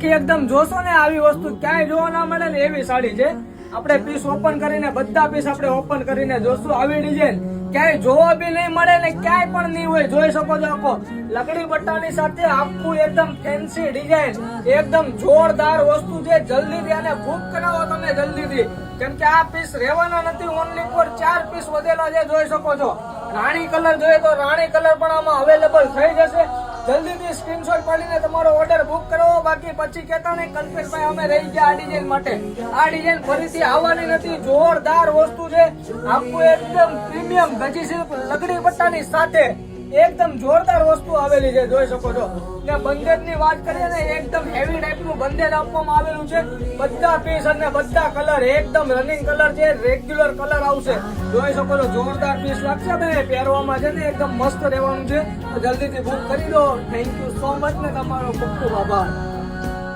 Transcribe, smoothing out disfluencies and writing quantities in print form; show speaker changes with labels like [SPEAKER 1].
[SPEAKER 1] કે એકદમ જોશો ને આવી વસ્તુ ક્યાંય જોવા ના મળે ને એવી સાડી છે. આપણે પીસ ઓપન કરીને બધા પીસ આપણે ઓપન કરીને જોશું. આવી ડિઝાઇન ક્યાંય જોવા બી નહીં મળે ને ક્યાંય પણ નહીં હોય. જોઈ શકો છો આખો લકડી પટ્ટાની સાથે આખું એકદમ ફેન્સી ડિઝાઇન, એકદમ જોરદાર વસ્તુ છે. જલ્દીથી આને બુક કરાવો તમે જલ્દીથી, કેમ કે આ પીસ રહેવાના નથી. ઓનલી ફોર 4 પીસ વધેલા છે. જોઈ શકો છો રાણી કલર જોઈએ તો રાણી કલર પણ આમાં અવેલેબલ થઈ જશે. જલ્દીથી સ્ક્રીનશોટ પાડીને તમારો ઓર્ડર બુક કરો. બાકી પછી કહેતા નહીં કલ્પેશભાઈ અમે રહી ગયા આ ડિઝાઇન માટે. આ ડિઝાઇન ફરીથી આવવાની નથી. જોરદાર વસ્તુ છે. આખું એકદમ પ્રીમિયમ ગજી સિલ્ક લગડી પટ્ટાની સાથે એકદમ જોરદાર વસ્તુ આવેલી છે. જોઈ શકો છો ને બંદેજ ની વાત કરીએ ને એકદમ હેવી ટાઈપ નું બંદેજ આપવામાં આવેલું છે. બધા પીસ અને બધા કલર એકદમ રનિંગ કલર છે. રેગ્યુલર કલર આવશે. જોઈ શકો છો જોરદાર પીસ લાગશે ને પહેરવામાં છે ને એકદમ મસ્ત રહેવાનું છે. જલ્દીથી બુક કરી દો. થેન્ક યુ સો મચ ને તમારો ખૂબ ખૂબ આભાર.